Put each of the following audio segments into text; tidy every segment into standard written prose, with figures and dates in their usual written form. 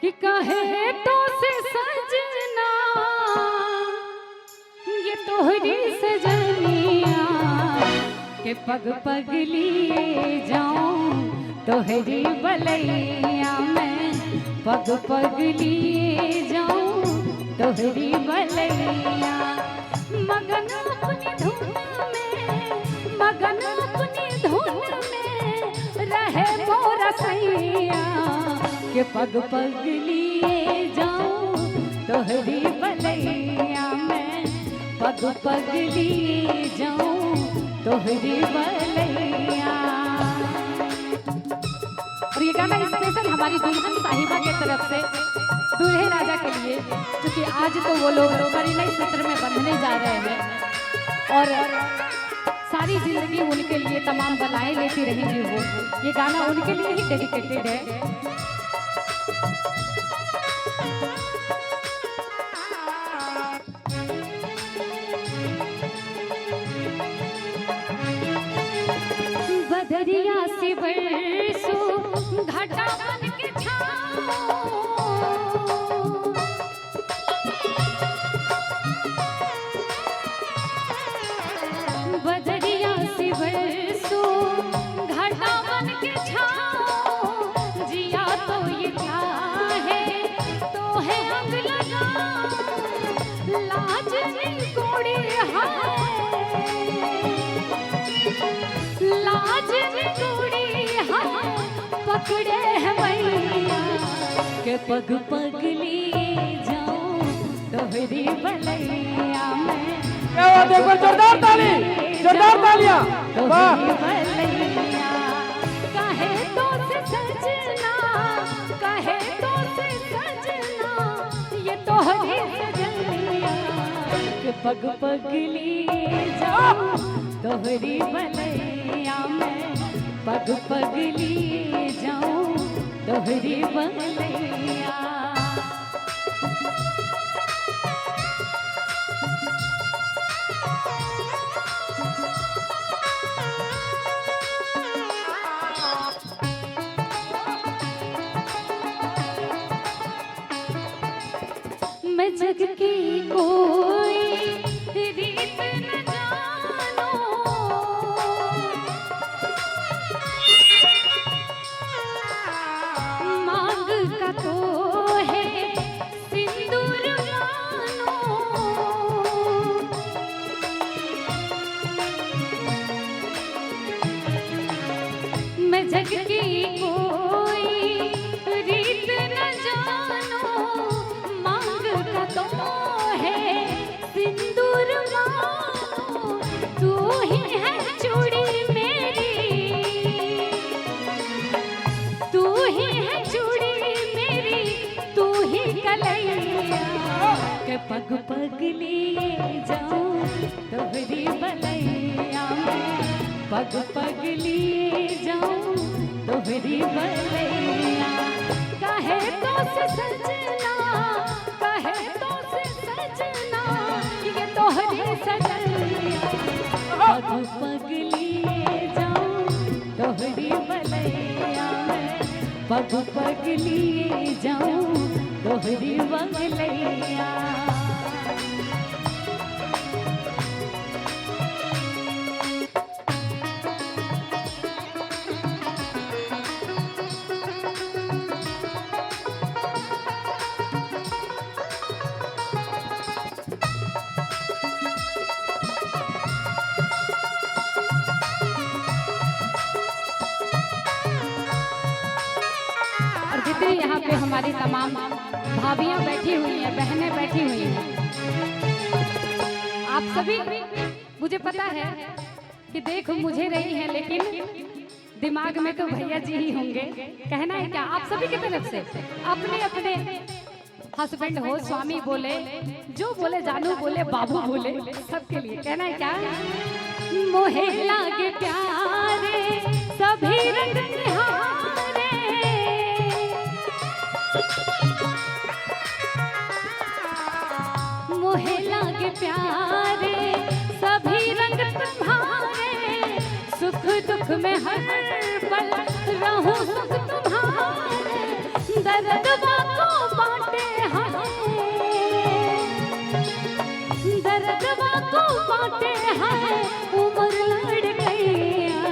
कि कहे तो से सजना ये तोहरी सजनिया के पग पग लिए जाऊं तोहरी बलैया में पग पग लिए जाऊं तोहरी बलैया मगन अपनी धुन में मगन अपनी धुन में रहे मोरा सैया के पग पग लिए जाऊं तोहरी बलैया में पग पग लिए जाऊं तोहरी बलैया। और ये गाना स्पेशल हमारी दुल्हन साहिबा के तरफ से दूल्हे राजा के लिए, क्योंकि आज तो वो लोग परिणय सूत्र में बंधने जा रहे हैं और सारी जिंदगी उनके लिए तमाम बलाएं लेती रहेंगी वो। ये गाना उनके लिए ही डेडिकेटेड है। बदरिया से बरसो घाटा बन के छाओ बदरिया से बरसो घाटा बन के छाओ जिया तो ये चाहे तो है अंग लगा लाज में कोड़ी लाज चूड़ी पकड़े है मैया के पग पग लिए जाऊं तोहरी बलैया में। देखो जोरदार ताली, जोरदार तालियां। तोहरी बलैया कहे तो से सजना कहे तो से सजना ये तोहरी सजनिया के पग पग लिए जाऊं तोहरी बलैया में पग पग लिए जाऊं तोहरी बलैया। मैं जग की कोई रीत न जानो मांग का तो है सिंदूर मानो मैं जग की कोई रीत न जानो तो है सिंदूर मानो तू ही है चूड़ी मेरी तू ही है चूड़ी मेरी तू ही कलैया के पग पग लिए जाऊं तोहरी बलैया में पग पग लिए जाऊं तोहरी बलैया कहे तो से सजना कहे तो से सजना ये तोहरी सजनिया पग पग लिए जाऊं तोहरी बलैया में पग पग लिए जाऊं तोहरी बलैया। जितनी यहाँ पे हमारी तमाम भाभियाँ बैठी हुई हैं, बहनें बैठी हुई हैं, आप सभी मुझे पता है कि देख मुझे रही है लेकिन दिमाग में तो भैया जी ही होंगे। कहना है क्या आप सभी की तरफ से अपने अपने हस्बैंड हो स्वामी बोले जो बोले जानू बोले बाबू बोले सबके लिए कहना है क्या मोहे लागे प्यारे सभी रंग निहारे मोहे लागे प्यारे सभी रंग तुम्हारे सुख दुख में हर पल रहूं सुख तुम्हारे दर्द बातों बातें हैं उम्र लड़ गईया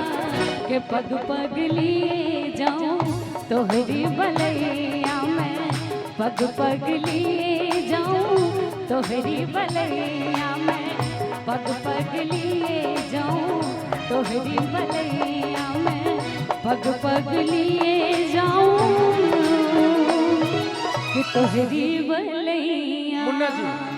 के पग पग लिए जाऊं तोहरी बलैया मैं पग पग लिए जाऊं तोहरी बलैया मैं पग पग लिए जाऊं तोहरी बलैया मैं पग पग लिए जाऊं कि तोहरी बलैया। मुन्ना जी